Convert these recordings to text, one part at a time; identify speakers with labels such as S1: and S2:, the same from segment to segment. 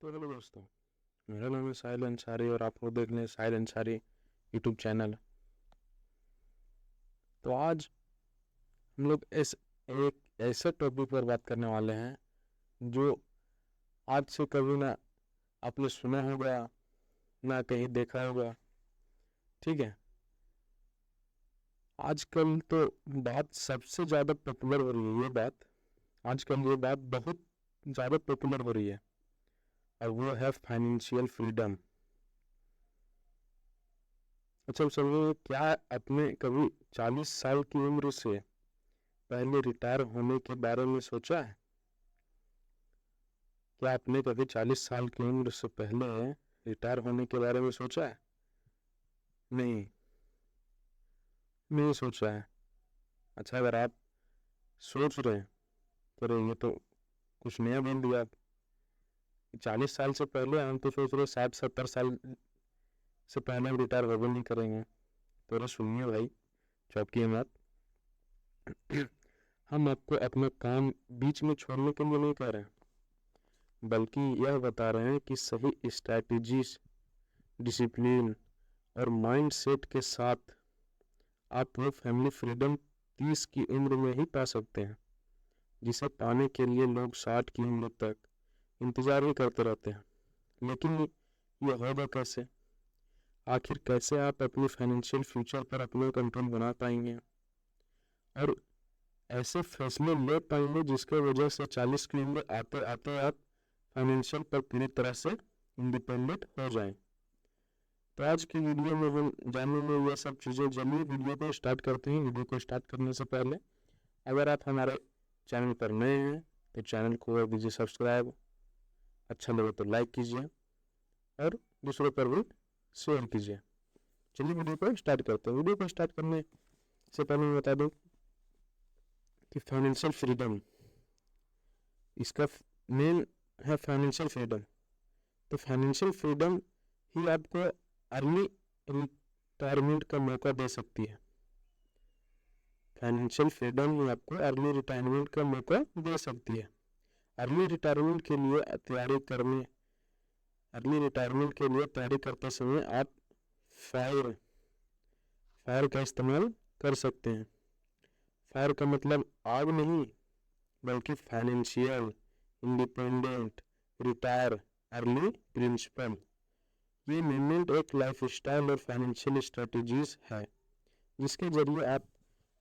S1: तो हेलो दोस्तों, मेरा नाम है साहिल अंसारी और आप लोग देख रहे हैं साहिल अंसारी यूट्यूब चैनल। तो आज हम लोग एक ऐसे टॉपिक पर बात करने वाले हैं जो आज से कभी ना आपने सुना होगा ना कहीं देखा होगा। ठीक है, आजकल तो बात सबसे ज़्यादा पॉपुलर हो रही है। ये बात आजकल ये बात बहुत ज़्यादा पॉपुलर हो रही है और वो है फाइनेंशियल फ्रीडम। अच्छा समझो, क्या आपने कभी 40 साल की उम्र से पहले रिटायर होने के बारे में सोचा है? क्या आपने कभी 40 साल की उम्र से पहले रिटायर होने के बारे में सोचा है? नहीं, नहीं सोचा है। अच्छा, अगर आप सोच रहे हैं तो अरे ये तो कुछ नया बोल दिया आप। 40 साल से पहले हम तो सोच रहे 60-70 साल से पहले हम रिटायर हो भी नहीं करेंगे। तो अरे सुनिए भाई, चौंकिए मत। हम आपको अपना काम बीच में छोड़ने के लिए नहीं कह रहे हैं, बल्कि यह बता रहे हैं कि सही स्ट्रैटेजीज, डिसिप्लिन और माइंड सेट के साथ आप वो फैमिली फ्रीडम 30 की उम्र में ही पा सकते हैं, जिसे पाने के लिए लोग 60 की उम्र तक इंतजार ही करते रहते हैं। लेकिन ये होगा कैसे? आखिर कैसे आप अपने फाइनेंशियल फ्यूचर पर अपना कंट्रोल बना पाएंगे और ऐसे फैसले ले पाएंगे जिसके वजह से 40 की उम्र आते आते आप फाइनेंशियल पर पूरी तरह से इंडिपेंडेंट हो जाएं। तो आज की वीडियो में हम जानेंगे ये सब चीज़ें। जल्दी वीडियो को स्टार्ट करते हैं। वीडियो को स्टार्ट करने से पहले अगर आप हमारे चैनल पर नए हैं तो चैनल को कर दीजिए सब्सक्राइब, अच्छा लगे तो लाइक कीजिए और दूसरों पर भी शेयर कीजिए। चलिए वीडियो को स्टार्ट करते हैं। वीडियो को स्टार्ट करने से पहले मैं बता दूं कि फाइनेंशियल फ्रीडम, इसका मेन है फाइनेंशियल फ्रीडम। तो फाइनेंशियल फ्रीडम ही आपको अर्ली रिटायरमेंट का मौका दे सकती है। फाइनेंशियल फ्रीडम ही आपको अर्ली रिटायरमेंट का मौका दे सकती है। अर्ली रिटायरमेंट के लिए तैयारी करते समय आप फायर फायर का इस्तेमाल कर सकते हैं। फायर का मतलब आग नहीं, बल्कि financial independent retire early principle. ये मूवमेंट एक लाइफ स्टाइल और फाइनेंशियल स्ट्रेटजीज है जिसके जरिए आप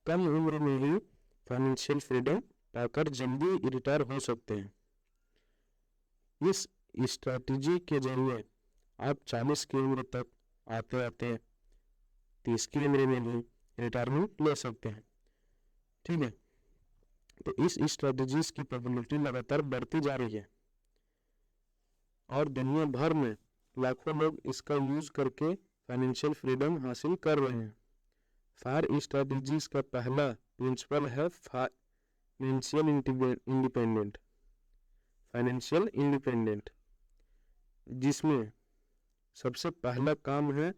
S1: कम उम्र में ही फाइनेंशियल फ्रीडम पाकर जल्दी रिटायर हो सकते हैं। इस स्ट्रेटजी के जरिए आप 40 की उम्र तक आते आते 30 की उम्र में भी रिटायरमेंट ले सकते हैं। ठीक है, तो इस स्ट्रेटजीज की पॉपुलैरिटी लगातार बढ़ती जा रही है और दुनिया भर में लाखों लोग इसका यूज करके फाइनेंशियल फ्रीडम हासिल कर रहे हैं। फायर स्ट्रेटजीज का पहला प्रिंसिपल है फाइनेंशियल इंडिपेंडेंट, जिसमें सबसे पहला काम है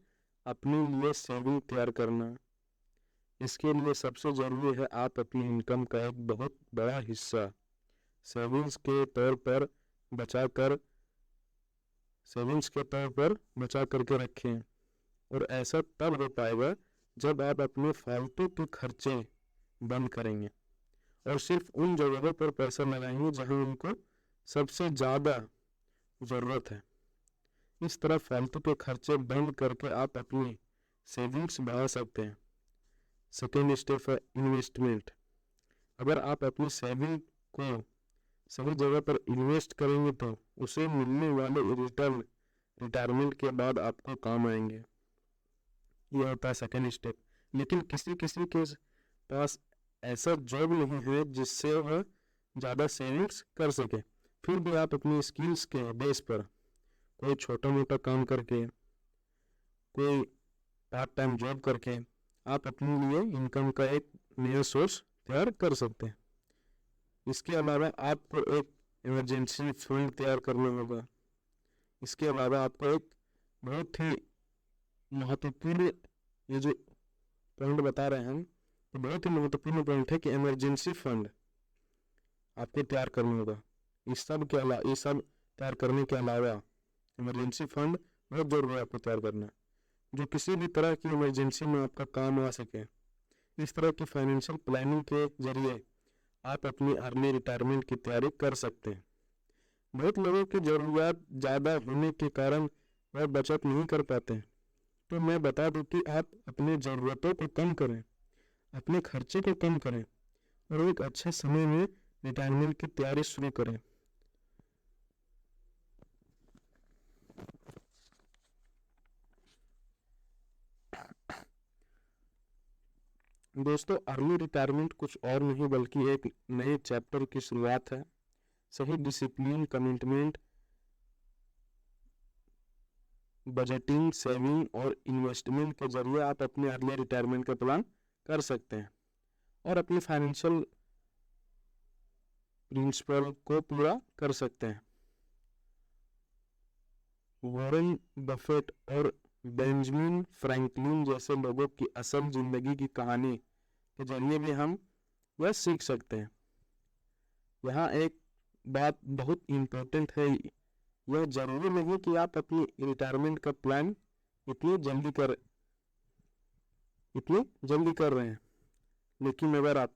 S1: अपने लिए सेविंग तैयार करना। इसके लिए सबसे ज़रूरी है आप अपनी इनकम का एक बहुत बड़ा हिस्सा सेविंग्स के तौर पर बचा करके रखें। और ऐसा तब हो पाएगा जब आप अपने फालतू के खर्चे बंद करेंगे और सिर्फ उन जगहों पर पैसा लगाएंगे जहां उनको सबसे ज़्यादा ज़रूरत है। इस तरह फालतू के खर्चे बंद करके आप अपनी सेविंग्स बढ़ा सकते हैं। सेकेंड स्टेप है इन्वेस्टमेंट। अगर आप अपनी सेविंग को सही जगह पर इन्वेस्ट करेंगे तो उसे मिलने वाले रिटर्न रिटायरमेंट के बाद आपको काम आएंगे। यह होता है सेकेंड स्टेप। लेकिन किसी किसी के पास ऐसा जॉब नहीं है जिससे वह ज़्यादा सेविंग्स कर सके। फिर भी आप अपनी स्किल्स के बेस पर कोई छोटा मोटा काम करके, कोई पार्ट टाइम जॉब करके आप अपने लिए इनकम का एक नया सोर्स तैयार कर सकते हैं। इसके अलावा आपको एक इमरजेंसी फंड तैयार करना होगा। इसके अलावा आपको एक बहुत ही महत्वपूर्ण, ये जो पॉइंट बता रहे हैं हम, तो बहुत ही महत्वपूर्ण पॉइंट है कि इमरजेंसी फंड आपको तैयार करना होगा। इस सब तैयार करने के अलावा इमरजेंसी फंड बहुत जरूरी है आपको तैयार करना, जो किसी भी तरह की इमरजेंसी में आपका काम आ सके। इस तरह की फाइनेंशियल प्लानिंग के जरिए आप अपनी अर्ली रिटायरमेंट की तैयारी कर सकते हैं। बहुत लोगों की ज़रूरियात ज़्यादा होने के कारण वह बचत नहीं कर पाते, तो मैं बता दूं कि आप अपनी ज़रूरतों को कम करें, अपने खर्चे को कम करें और एक अच्छे समय में रिटायरमेंट की तैयारी शुरू करें। दोस्तों, अर्ली रिटायरमेंट कुछ और नहीं बल्कि एक नए चैप्टर की शुरुआत है। सही डिसिप्लिन, कमिटमेंट, बजटिंग, सेविंग और इन्वेस्टमेंट के जरिए आप अपने अर्ली रिटायरमेंट का प्लान कर सकते हैं और अपने फाइनेंशियल प्रिंसिपल को पूरा कर सकते हैं। वॉरेन बफेट और बेंजामिन फ्रैंकलिन जैसे लोगों की असल जिंदगी की कहानी के जरिए भी हम यह सीख सकते हैं। यहाँ एक बात बहुत इम्पोर्टेंट है, यह जरूरी नहीं कि आप अपनी रिटायरमेंट का प्लान इतनी जल्दी कर रहे हैं, लेकिन अगर आप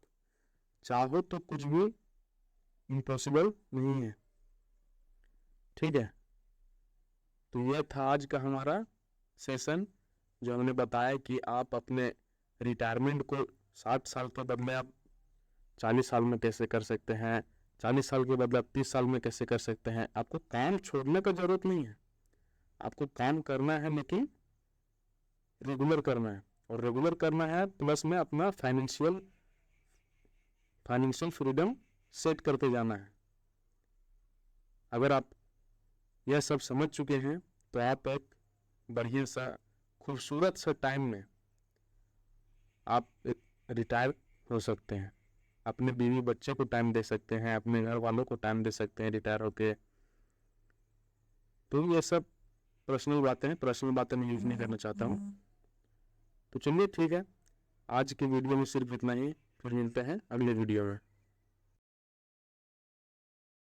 S1: चाहो तो कुछ भी इम्पॉसिबल नहीं है। ठीक है, तो यह था आज का हमारा सेशन, जो हमने बताया कि आप अपने रिटायरमेंट को 60 साल के बदले आप 40 साल में कैसे कर सकते हैं, 40 साल के बदले आप 30 साल में कैसे कर सकते हैं। आपको काम छोड़ने का जरूरत नहीं है, आपको काम करना है लेकिन रेगुलर करना है, और रेगुलर करना है प्लस में अपना फाइनेंशियल फ्रीडम सेट करते जाना है। अगर आप यह सब समझ चुके हैं तो आप एक बढ़िया सा खूबसूरत सा टाइम में आप रिटायर हो सकते हैं, अपने बीवी बच्चे को टाइम दे सकते हैं, अपने घर वालों को टाइम दे सकते हैं रिटायर होके। तो ये सब पर्सनल बातें मैं यूज नहीं करना चाहता हूँ। तो चलिए ठीक है, आज के वीडियो में सिर्फ इतना ही, फिर मिलते हैं अगले वीडियो में।